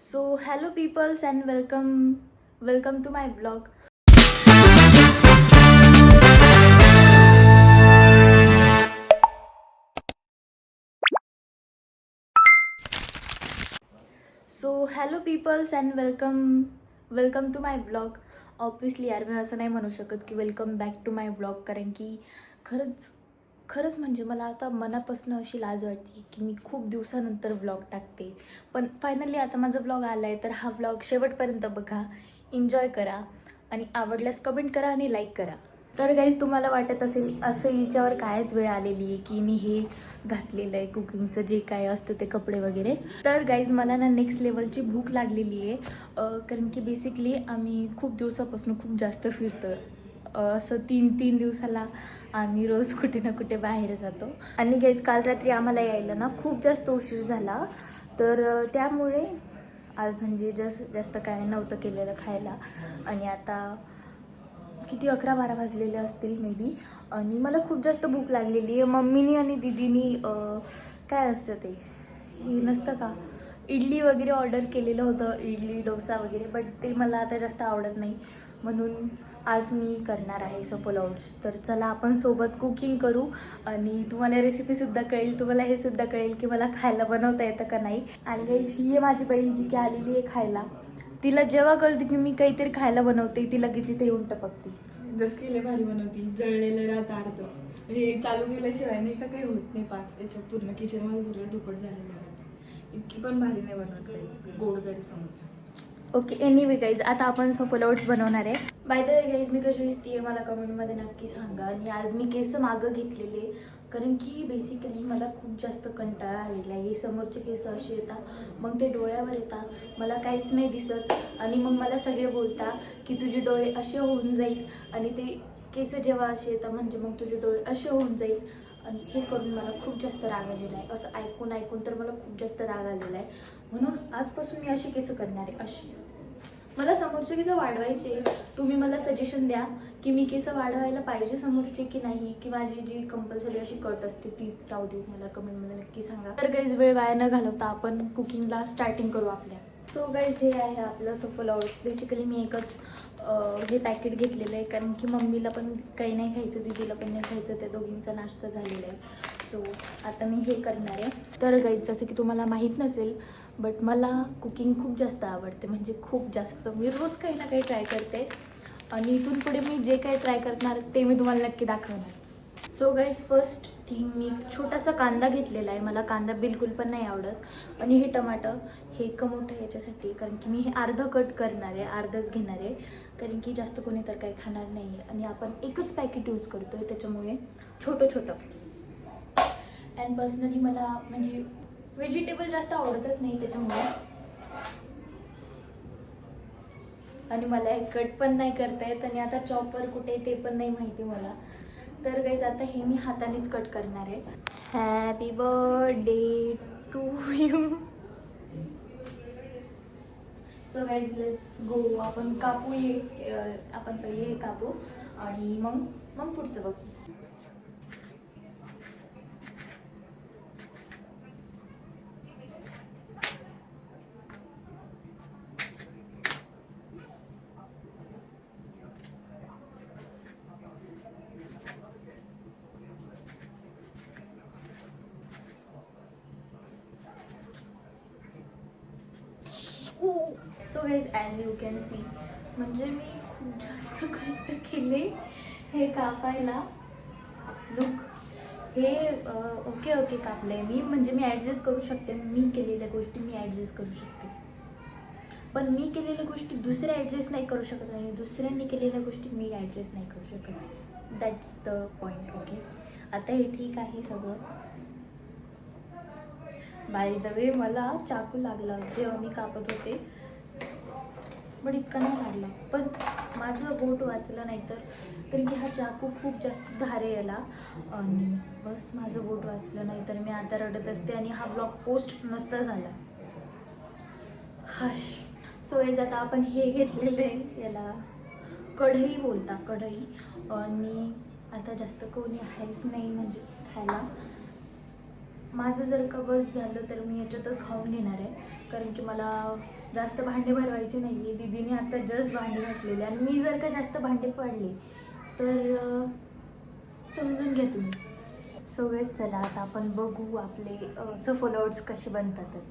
So hello peoples and welcome to my vlog. So hello peoples and welcome to my vlog. Obviously यार मी असं नाही म्हणू शकत की welcome back to my vlog, कारण की खरंच म्हणजे मला आता मनापासून अशी लाज वाटते की मी खूप दिवसानंतर व्लॉग टाकते. पण फायनली आता माझा व्लॉग आला आहे, तर हा व्लॉग शेवटपर्यंत बघा, एन्जॉय करा आणि आवडल्यास कमेंट करा आणि लाईक करा. तर गाईज तुम्हाला वाटत असेल असं हिच्यावर कायच वेळ आलेली आहे की मी हे घातलेलं आहे कुकिंगचं जे काय असतं ते कपडे वगैरे. तर गाईज मला ना नेक्स्ट लेवलची भूक लागलेली आहे, कारण की बेसिकली आम्ही खूप दिवसापासून खूप जास्त फिरतो. असं तीन दिवसाला आम्ही रोज कुठे ना कुठे बाहेर जातो. आणि गाईज काल रात्री आम्हाला यायला ना खूप जास्त उशीर झाला, तर त्यामुळे आज म्हणजे जास्त काय नव्हतं केलेलं खायला. आणि आता किती 11-12 वाजलेले असतील मे बी. आणि मला खूप जास्त भूक लागलेली आहे. मम्मीनी आणि दीदीनी काय असतं ते हे नसतं का, इडली वगैरे ऑर्डर केलेलं होतं, इडली डोसा वगैरे, बट ते मला आता जास्त आवडत नाही, म्हणून आज मी करणार आहे सफल ओट्स. तर चला आपण सोबत कुकिंग करू आणि तुम्हाला रेसिपीसुद्धा कळेल, तुम्हाला हे सुद्धा कळेल की मला खायला बनवता येतं का नाही. आणि गाईज ही आहे माझी बहीण जी की आलेली आहे खायला. तिला जेव्हा कळते की मी काहीतरी खायला बनवते ती लगेच इथे येऊन टपकते. जस केले भारी बनवती, जळलेलं राहतं अर्ध. हे चालू केल्याशिवाय नाही का काही होत नाही. पाक याच्यात पूर्ण किचन मध्ये पूर्ण दुपट झालेलं आहे. इतकी पण भारी नाही बनवत काहीच, गोड गैरसमज. ओके, एनिवे गाईज आता आपण सफल ओट्स बनवणार आहे. बाय द वे गाईज मी कशी दिसते मला कमेंटमध्ये नक्की सांगा. आणि आज मी केस मागं घेतलेले, कारण की बेसिकली मला खूप जास्त कंटाळा आलेला आहे. हे समोरचे केस असे येतात, मग ते डोळ्यावर येतात, मला काहीच नाही दिसत, आणि मग मला सगळे बोलतात की तुझे डोळे असे होऊन जाईल, आणि ते केस जेव्हा असे येतात म्हणजे मग तुझे डोळे असे होऊन जाईल. आणि हे करून मला खूप जास्त राग आलेला आहे. असं ऐकून तर मला खूप जास्त राग आलेला आहे. म्हणून आजपासून मी अशी केस करणार आहे. अशी मला समोरचे केस वाढवायचे. तुम्ही मला सजेशन द्या की मी केस वाढवायला पाहिजे समोरचे की नाही, की माझी जी कंपल्सरी अशी कट असते तीच राहू देऊ. मला कमेंटमध्ये नक्की सांगा. तर गाईज वेळ वाया न घालवता आपण कुकिंगला स्टार्टिंग करू आपल्या. सो गाईज हे आहे आपलं सफल ओट्स. बेसिकली मी एकच हे पॅकेट घेतलेलं आहे, कारण की मम्मीला पण काही नाही खायचं, दीदीला पण नाही खायचं, त्या दोघींचा नाश्ता झालेला आहे. सो आता मी हे करणार आहे. तर गाईज जसं की तुम्हाला माहीत नसेल, बट मला कुकिंग खूप जास्त आवडते, म्हणजे खूप जास्त. मी रोज काही ना काही ट्राय करते, आणि इथून पुढे मी जे काही ट्राय करणार ते मी तुम्हाला नक्की दाखवणार. सो गाईज फर्स्ट थिंग, मी छोटासा कांदा घेतलेला आहे. मला कांदा बिलकुल पण नाही आवडत. आणि हे टमाटर हे इतकं मोठं याच्यासाठी, कारण की मी हे अर्धं कट करणार आहे, अर्धच घेणार आहे, कारण की जास्त कोणी तर काही खाणार नाही आहे. आणि आपण एकच पॅकेट यूज करतो आहे, त्याच्यामुळे छोटं. अँड पर्सनली मला म्हणजे व्हेजिटेबल जास्त आवडतच नाही त्याच्यामुळे, आणि मला हे कट पण नाही करता येत, आणि आता चॉपर कुठे ते पण नाही माहिती मला. तर गाईज आता हे मी हातानेच कट करणार आहे. Happy birthday to you. So guys let's go. आपण कापू आपण पहिले हे कापू आणि मग पुढचं बघू. So guys as you can see, म्हणजे मी खूप जास्त कष्ट केले हे कापायला. लुक, हे ओके कापलं आहे मी, म्हणजे मी ॲडजस्ट करू शकते. मी केलेल्या गोष्टी मी ॲडजस्ट करू शकते, पण मी केलेल्या गोष्टी दुसरे ॲडजस्ट नाही करू शकत, आणि दुसऱ्यांनी केलेल्या गोष्टी मी ॲडजस्ट नाही करू शकत. That's the point. ओके, आता हे ठीक आहे सगळं. बाय द वे मला चाकू लागला जेव्हा मी कापत होते, बट इतका नाही लागला, पण माझं बोट वाचलं नाही तर, कारण की हा चाकू खूप जास्त धार याला, आणि बस माझं बोट वाचलं नाही तर मी आता रडत असते आणि हा ब्लॉग पोस्ट नसता झाला. हाश. सो गाईज आता आपण हे घेतलेलं आहे, याला कढई बोलता, कढई. आणि आता जास्त कोणी आहेच नाही म्हणजे खायला. माझं जर का बस झालं तर मी याच्यातच खाऊन घेणार आहे, कारण की मला जास्त भांडे भरवायचे नाही आहे. दीदीने आता जस्ट भांडे घासलेले आणि मी जर का जास्त भांडे पडले तर समजून घ्या तुम्ही. सो गाईज चला आता आपण बघू आपले सफोला ओट्स कसे बनतात.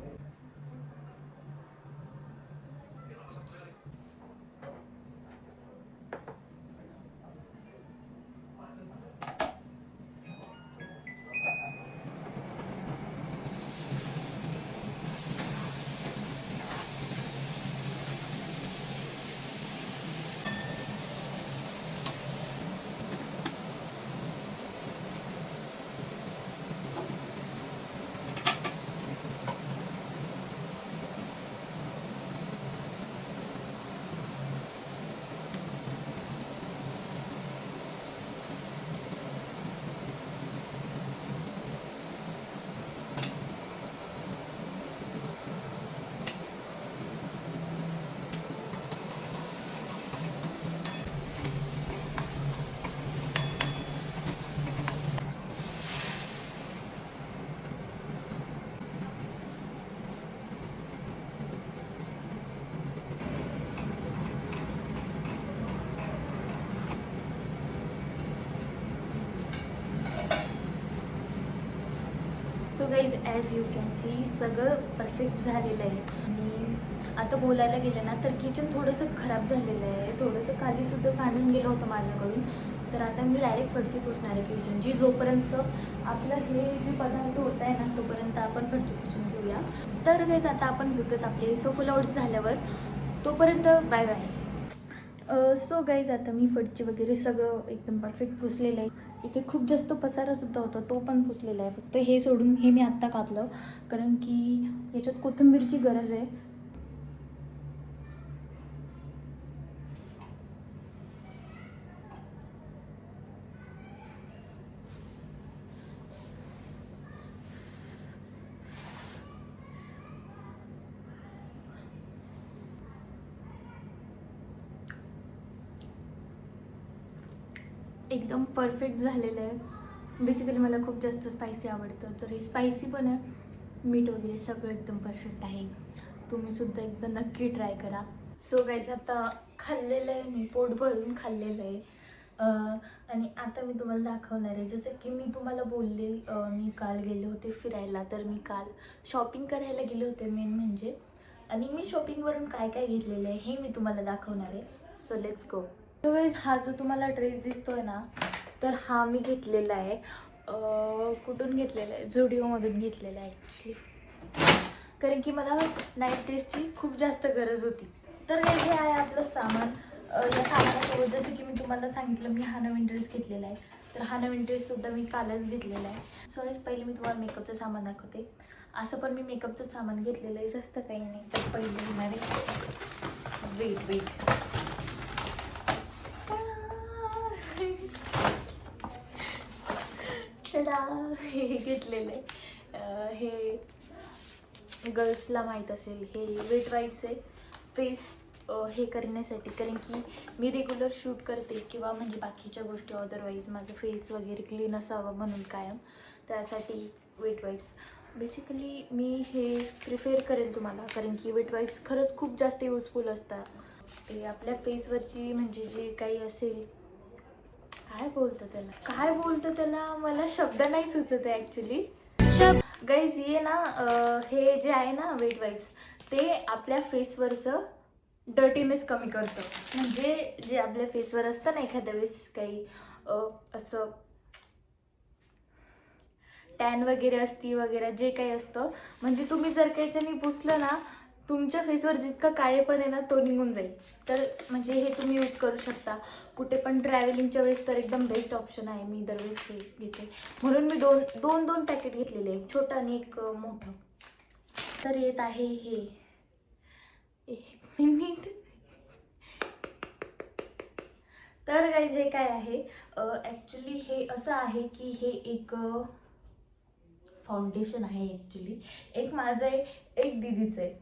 So guys as you can see सगळं परफेक्ट झालेलं आहे. आणि आता बोलायला गेलं ना तर किचन थोडंसं खराब झालेलं आहे, थोडंसं खालीसुद्धा सांडून गेलं होतं माझ्याकडून. तर आता मी डायरेक्ट फरची पुसणार आहे किचनची. जोपर्यंत आपलं हे जे पदार्थ होत आहे ना तोपर्यंत आपण फरची पुसून घेऊया. तर गाईज आता आपण भेटूयात आपले सफोला ओट्स झाल्यावर. तोपर्यंत बाय बाय. सो गाईज आता मी फरची वगैरे सगळं एकदम परफेक्ट पुसलेलं आहे. इथे खूप जास्त पसारासुद्धा होता, तो पण पुसलेला आहे. फक्त हे सोडून हे मी आत्ता कापलं कारण की याच्यात कोथिंबीरची गरज आहे. एकदम परफेक्ट झालेलं आहे. बेसिकली मला खूप जास्त स्पायसी आवडतं, तर हे स्पायसी पण आहे. मीठ वगैरे सगळं एकदम परफेक्ट आहे. तुम्हीसुद्धा एकदा नक्की ट्राय करा. सो गाईज आता खाल्लेलं आहे मी, पोट भरून खाल्लेलं आहे. आणि आता मी तुम्हाला दाखवणार आहे. जसं की मी तुम्हाला बोलले मी काल गेले होते फिरायला, तर मी काल शॉपिंग करायला गेले होते मेन म्हणजे. आणि मी शॉपिंगवरून काय काय घेतलेलं आहे हे मी तुम्हाला दाखवणार आहे. So let's go. So guys हा जो तुम्हाला ड्रेस दिसतोय ना तर हा मी घेतलेला आहे. कुठून घेतलेला आहे? झुडिओमधून घेतलेला आहे ॲक्च्युली, कारण की मला नाईट ड्रेसची खूप जास्त गरज होती. तर हे आहे आपलं सामान. या सामानासोबत जसं की मी तुम्हाला सांगितलं मी हा नवीन ड्रेस घेतलेला आहे, तर हा नवीन ड्रेससुद्धा मी कालच घेतलेला आहे. सो गाईज पहिले मी तुम्हाला मेकअपचं सामान दाखवते. असं पण मी मेकअपचं सामान घेतलेलं आहे, जास्त काही नाही. तर पहिले घेणार आहे वेट हे घेतलेलं आहे. हे गर्ल्सला माहीत असेल, हे वेट वाईप्स आहे फेस हे करण्यासाठी. कारण की मी रेग्युलर शूट करते किंवा म्हणजे बाकीच्या गोष्टी अदरवाईज माझं फेस वगैरे क्लीन असावं म्हणून कायम, त्यासाठी वेट वाईप्स. बेसिकली मी हे प्रिफेअर करेल तुम्हाला, कारण की वेट वाईप्स खरंच खूप जास्त युजफुल असतात. ते आपल्या फेसवरची म्हणजे जे काही असेल, काय बोलतं त्याला मला शब्द नाही सुचत आहे ॲक्च्युली. गाईज ये ना हे जे आहे ना वेट वाईप्स, ते आपल्या फेसवरचं डर्टीनेस कमी करतं. म्हणजे जे आपल्या फेसवर असतं ना एखाद्या वेळेस काही असं टॅन वगैरे असती वगैरे जे काही असतं, म्हणजे तुम्ही जर का याच्याने पुसलं ना तुमच्या फेसवर जितकं काळेपण आहे ना तो निघून जाईल. तर म्हणजे हे तुम्ही यूज करू शकता कुठे पण ट्रॅव्हलिंगच्या वेळेस, तर एकदम बेस्ट ऑप्शन आहे. मी दरवेळेस हे घेते म्हणून मी दोन पॅकेट घेतलेले, एक छोटं आणि एक मोठं. तर येत आहे हे, एक मिनिट. तर गाईज हे काय आहे ॲक्च्युली, हे असं आहे की हे एक फाउंडेशन आहे ॲक्च्युली. एक माझं आहे, एक दीदीचं आहे.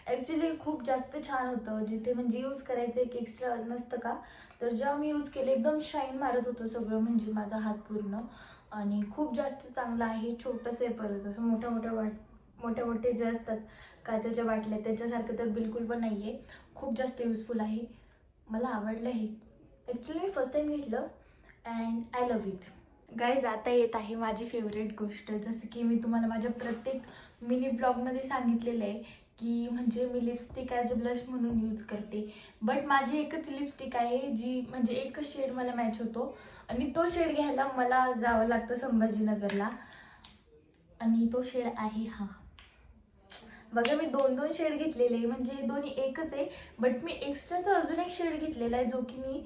ॲक्च्युली खूप जास्त छान होतं. जिथे म्हणजे यूज करायचं एक एक्स्ट्रा नसतं का, तर जेव्हा मी यूज केलं एकदम शाईन मारत होतं सगळं, म्हणजे माझा हात पूर्ण. आणि खूप जास्त चांगला आहे. छोटंसं आहे परत, असं मोठं मोठे मोठे जे असतात काचेच्या बाटल्या त्याच्यासारखं तर बिलकुल पण नाही आहे. खूप जास्त युजफुल आहे. मला आवडलं हे. ॲक्च्युली मी फर्स्ट टाईम घेतलं and I love it. Guys आता येत आहे माझी फेवरेट गोष्ट. जसं की मी तुम्हाला माझ्या प्रत्येक मिनी ब्लॉगमध्ये सांगितलेलं आहे की म्हणजे मी लिपस्टिक ॲज अ ब्लश म्हणून यूज करते. बट माझी एकच लिपस्टिक आहे जी म्हणजे एकच शेड मला मॅच होतो आणि तो शेड घ्यायला मला जावं लागतं संभाजीनगरला. आणि तो शेड आहे हा बघा. मी 2 शेड घेतलेले म्हणजे दोन्ही एकच आहे. बट मी एक्स्ट्राचा अजून एक शेड घेतलेला आहे जो की मी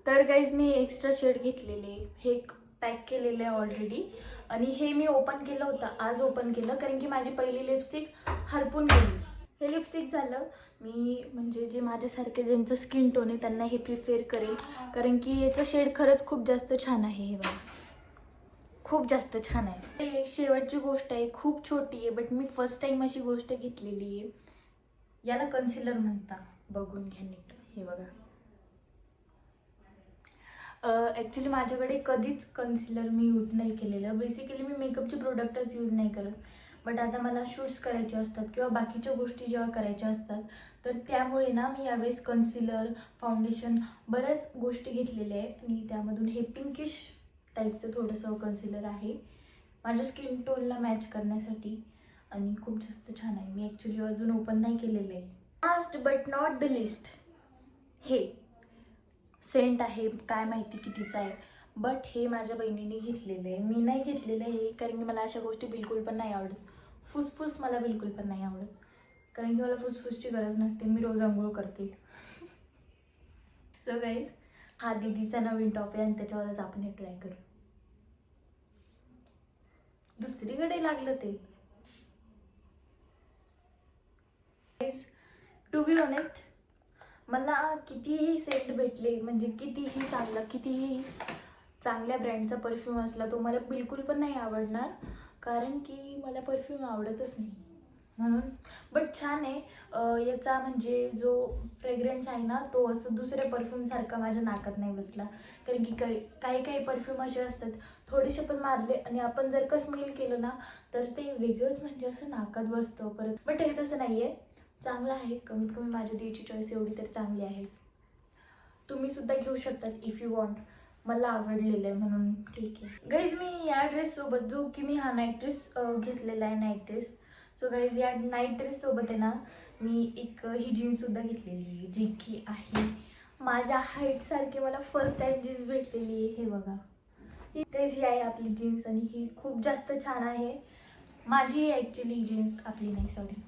तर गाईज मी एक्स्ट्रा शेड घेतलेले. हे पॅक केलेलं आहे ऑलरेडी आणि हे मी ओपन केलं होतं. आज ओपन केलं कारण की माझी पहिली लिपस्टिक हरपून गेली. हे लिपस्टिक झालं. मी म्हणजे जे माझ्यासारखे ज्यांचं स्किन टोन आहे त्यांना हे प्रिफेअर करेल कारण की याचं शेड खरंच खूप जास्त छान आहे. हे बघा खूप जास्त छान आहे. हे शेवटची गोष्ट आहे. खूप छोटी आहे बट मी फर्स्ट टाइम अशी गोष्ट घेतलेली आहे. याला कन्सिलर म्हणता. बघून घ्या नीट. हे बघा. ॲक्च्युली माझ्याकडे कधीच कन्सिलर मी यूज नाही केलेलं. बेसिकली मी मेकअपचे प्रोडक्टच यूज नाही करत. बट आता मला शूट्स करायचे असतात किंवा बाकीच्या गोष्टी जेव्हा करायच्या असतात तर त्यामुळे ना मी यावेळेस कन्सिलर, फाउंडेशन बऱ्याच गोष्टी घेतलेल्या आहेत आणि त्यामधून हे पिंकिश टाईपचं थोडंसं कन्सिलर आहे माझ्या स्किन टोनला मॅच करण्यासाठी आणि खूप जास्त छान आहे. मी ॲक्च्युली अजून ओपन नाही केलेलं आहे. Last but not the list हे सेंट आहे. काय माहिती कितीचं आहे बट हे माझ्या बहिणीने घेतलेलं आहे. मी नाही घेतलेलं हे कारण की मला अशा गोष्टी बिलकुल पण नाही आवडत. फुसफुस मला बिलकुल पण नाही आवडत कारण की मला फुसफुसची गरज नसते. मी रोज आंघोळ करते. सो गाईज हा दीदीचा नवीन टॉप आहे आणि त्याच्यावरच आपण हे ट्राय करू. दुसरीकडे लागलं ते. टू बी ऑनेस्ट मला कितीही सेंट भेटले म्हणजे कितीही चांगल्या ब्रँडचा परफ्यूम असला तो मला बिलकुल पण नाही आवडणार कारण की मला परफ्यूम आवडतच नाही म्हणून. बट छान आहे. याचा म्हणजे जो फ्रेग्रन्स आहे ना तो असं दुसऱ्या परफ्यूमसारखा माझ्या नाकात नाही बसला कारण की काही परफ्यूम असे असतात थोडेसे पण मारले आणि आपण जर का स्मेल केलं ना तर ते वेगळंच म्हणजे असं नाकात बसतं परत. बट हे तसं नाही आहे. चांगलं आहे. कमीत कमी माझ्या दीदीची चॉईस एवढी तर चांगली आहे. तुम्ही सुद्धा घेऊ शकतात इफ यू वॉन्ट. मला आवडलेलं आहे म्हणून ठीक आहे. गाईज मी या ड्रेससोबत जो की मी हा नाईट ड्रेस घेतलेला आहे नाईट ड्रेस. सो गाईज या नाईट ड्रेससोबत आहे ना मी एक ही जीन्ससुद्धा घेतलेली आहे जी की आहे माझ्या हाईटसारखी. मला फर्स्ट टाईम जीन्स भेटलेली आहे. हे बघा तेच ही आहे आपली जीन्स आणि ही खूप जास्त छान आहे. माझी ॲक्च्युली जीन्स आपली नाही सॉरी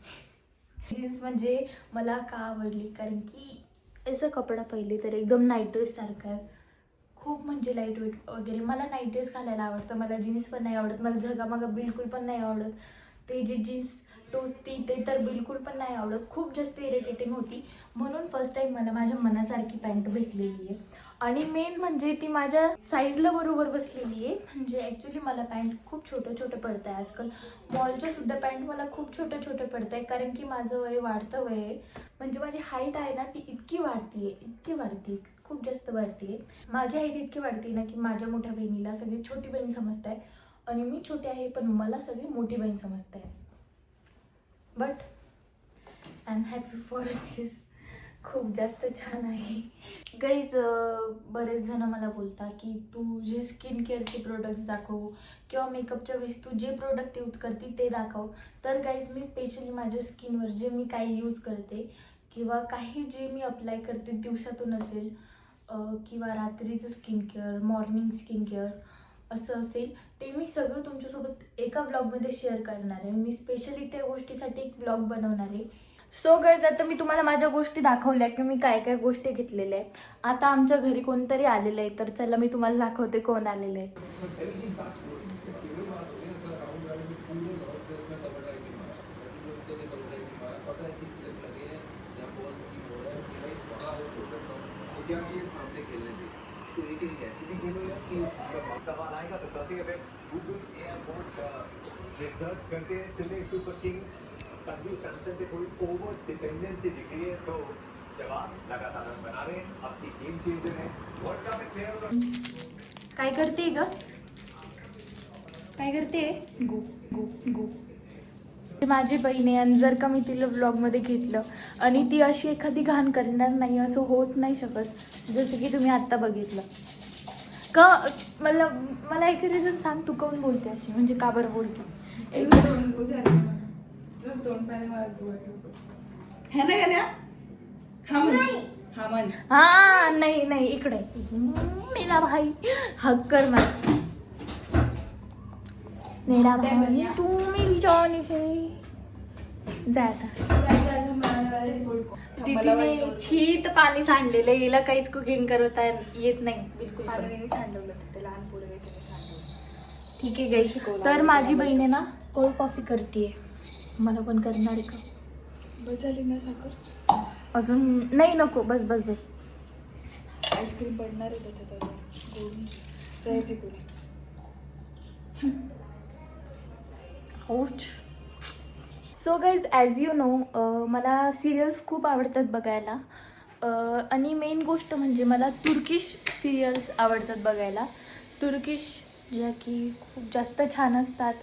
जीन्स म्हणजे मला का आवडली कारण की याचा कपडा पहिले तर एकदम नाईट ड्रेससारखा आहे. खूप म्हणजे लाईट वेट वगैरे. मला नाईट ड्रेस घालायला आवडतं. मला जीन्स पण नाही आवडत. मला झगामगा बिलकुल पण नाही आवडत. ते जी जीन्स टोचती ते तर बिलकुल पण नाही आवडत. खूप जास्त इरिटेटिंग होती म्हणून फर्स्ट टाईम मला माझ्या मनासारखी पॅन्ट भेटलेली आहे आणि मेन म्हणजे ती माझ्या साईजला बरोबर बसलेली आहे. म्हणजे ॲक्च्युली मला पॅन्ट खूप छोटे पडत आहे आजकाल. मॉलच्या सुद्धा पॅन्ट मला खूप छोटे पडत आहे कारण की माझं वय वाढतं वय आहे. म्हणजे माझी हाईट आहे ना ती इतकी वाढते खूप जास्त वाढते. माझी हाईट इतकी वाढते ना की माझ्या मोठ्या बहिणीला सगळी छोटी बहीण समजत आहे आणि मी छोटी आहे पण मला सगळी मोठी बहीण समजत आहे. But I am happy for this. खूप जास्त छान आहे. गाईज बरेच जण मला बोलतात की तू जे स्किन केअरचे प्रोडक्ट्स दाखव किंवा मेकअपच्या वेळेस तू जे प्रोडक्ट यूज करते ते दाखव. तर गाईज मी स्पेशली माझ्या स्किनवर जे मी काही यूज करते किंवा काही जे मी अप्लाय करते दिवसातून असेल किंवा रात्रीचं skin care morning skin care असं असेल ते मी सगळं तुमच्यासोबत एका ब्लॉगमध्ये शेअर करणार आहे. मी स्पेशली त्या गोष्टीसाठी एक ब्लॉग बनवणार आहे. सो गाईज आता मी तुम्हाला माझ्या गोष्टी दाखवल्या की मी काय काय गोष्टी घेतलेल्या आहे. आता आमच्या घरी कोणतरी आलेलं आहे तर चला मी तुम्हाला दाखवते कोण आलेलं आहे. तो एक ऐसी भी खेलो या कि सवाल आएगा तो चलते हुए गूगल एयरपोर्ट रिसर्च करते हैं चेन्नई सुपर किंग्स संजू सैमसन पे थोड़ी ओवर डिपेंडेंसी दिख रही है तो जवाब लगातार रन बना रहे हैं. असली गेम चेंजर है वर्ल्ड कप में प्लेयर काय करते ग काय करते गो गो गो माझी बहीण आहे आणि जर का मी तिला व्लॉगमध्ये घेतलं आणि ती अशी एखादी घाण करणार नाही असं होऊच नाही शकत, जसं की तुम्ही आत्ता बघितलं. का मला एक रिझन सांग, तू काऊन बोलते अशी, म्हणजे का बरं बोलते? तोंड पाहिजे मला है ना गण्या? हा म्हण. हा नाही इकडे मेरा भाई हक्कर मार मेरा भाई तू मेरी जान है. जा आता. तिने शीत पाणी सांडलेलं, हिला काहीच कुकिंग करता येत नाही बिलकुल. सांडवलं ते लहान पोरं आहे, त्याने सांडवलं. ठीक आहे गाईस, तर माझी बहीण आहे ना कोल्ड कॉफी करते, मला पण करणार आहे का? बस झाली ना साखर? अजून नाही, नको, बस बस बस. आईस्क्रीम पडणार आहे त्याच्यात गोळून जाय फेकून. So guys, as you know, मला सिरियल्स खूप आवडतात बघायला. आणि मेन गोष्ट म्हणजे मला तुर्किश सिरियल्स आवडतात बघायला. तुर्किश ज्या की खूप जास्त छान असतात,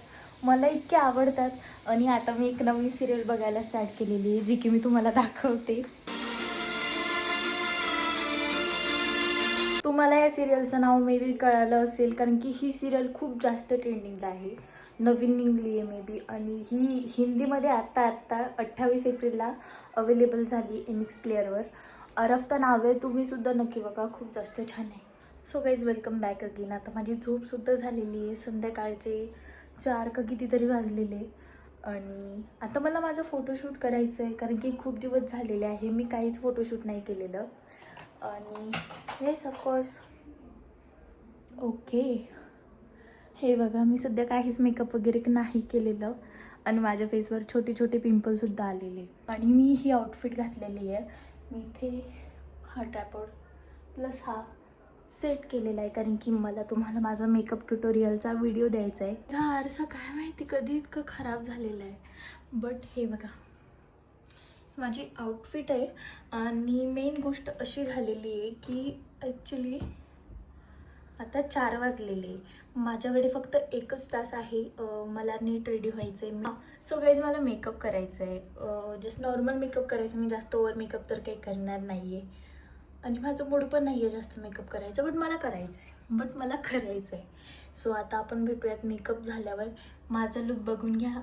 मला इतके आवडतात. आणि आता मी एक नवीन सिरियल बघायला स्टार्ट केलेली आहे, जी की मी तुम्हाला दाखवते. तुम्हाला या सिरियलचं नाव मे बी कळालं असेल, कारण की ही सिरियल खूप जास्त ट्रेंडिंगला आहे, नवीन निघली आहे मे बी. आणि ही हिंदीमध्ये आत्ता 28 एप्रिलला अवेलेबल झाली MX प्लेअरवर. अरफ्ता नाव आहे, तुम्हीसुद्धा नक्की बघा, खूप जास्त छान आहे. So guys, welcome back again. आता माझी झोपसुद्धा झालेली आहे, संध्याकाळचे 4 का कितीतरी वाजलेले. आणि आता मला माझं फोटोशूट करायचं आहे, कारण की खूप दिवस झालेले आहे मी काहीच फोटोशूट नाही केलेलं. आणि येस ऑफकोर्स ओके, हे बघा, मी सध्या काहीच मेकअप वगैरे नाही केलेलं आणि माझ्या फेसवर छोटे छोटे पिंपलसुद्धा आलेले. आणि मी ही आउटफिट घातलेली आहे. मी इथे हा ट्रायपॉड प्लस हा सेट केलेला आहे, कारण की मला तुम्हाला माझा मेकअप ट्युटोरियलचा व्हिडिओ द्यायचा आहे. हा आरसा काय माहिती कधी इतकं खराब झालेलं आहे, बट हे बघा माझी आउटफिट आहे. आणि मेन गोष्ट अशी झालेली आहे की ॲक्च्युली आता 4 वाजलेले, माझ्याकडे फक्त 1च तास आहे मला नीट रेडी व्हायचं आहे. सो गाईज, मला मेकअप करायचं आहे, जस्ट नॉर्मल मेकअप करायचं. मी जास्त ओव्हर मेकअप तर काही करणार नाही आहे आणि माझं मूड पण नाही आहे जास्त मेकअप करायचं, बट मला करायचं आहे. सो आता आपण भेटूयात मेकअप झाल्यावर. माझा लुक बघून घ्या,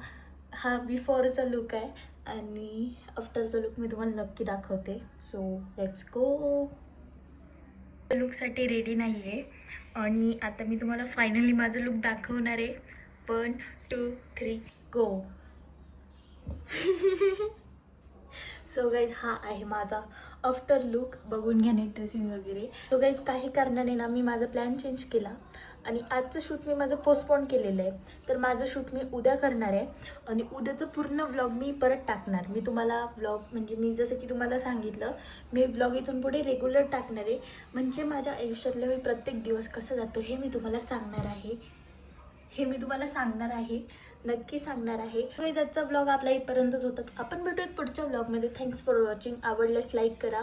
हा बिफोरचा लुक आहे आणि आफ्टरचा लुक मी तुम्हाला नक्की दाखवते. So let's go. लुकसाठी रेडी नाही आहे आणि आता मी तुम्हाला फायनली माझं लुक दाखवणार आहे. 1 2 3 गो. सो गाईज, हा आहे माझा आफ्टर लुक, बघून घ्या नीट ड्रेसिंग वगैरे. सो गाईज, काही कारणाने ना मी माझा प्लॅन चेंज केला आणि आजचं शूट मी माझं पोस्टपोन केलेलं आहे. तर माझं शूट मी उद्या करणार आहे आणि उद्याचं पूर्ण व्लॉग मी परत टाकणार. मी तुम्हाला व्लॉग म्हणजे मी जसं की तुम्हाला सांगितलं, मी व्लॉग इथून पुढे रेग्युलर टाकणार आहे. म्हणजे माझ्या आयुष्यातला मी प्रत्येक दिवस कसा जातो हे मी तुम्हाला सांगणार आहे, नक्की सांगणार आहे. गाईज, आजचा व्लॉग आपला इथपर्यंतच होता. आपण भेटूयात पुढच्या व्लॉगमध्ये. Thanks for watching. आवडल्यास लाईक करा,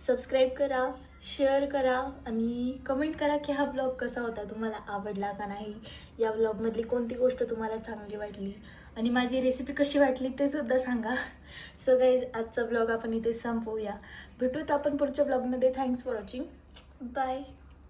सबस्क्राईब करा, शेअर करा आणि कमेंट करा की हा व्लॉग कसा होता, तुम्हाला आवडला का नाही, या व्लॉगमधली कोणती गोष्ट तुम्हाला चांगली वाटली आणि माझी रेसिपी कशी वाटली ते सुद्धा सांगा. सो गाईज, आजचा व्लॉग आपण इथे संपवूया. भेटूयात आपण पुढच्या व्लॉगमध्ये. Thanks for watching. बाय.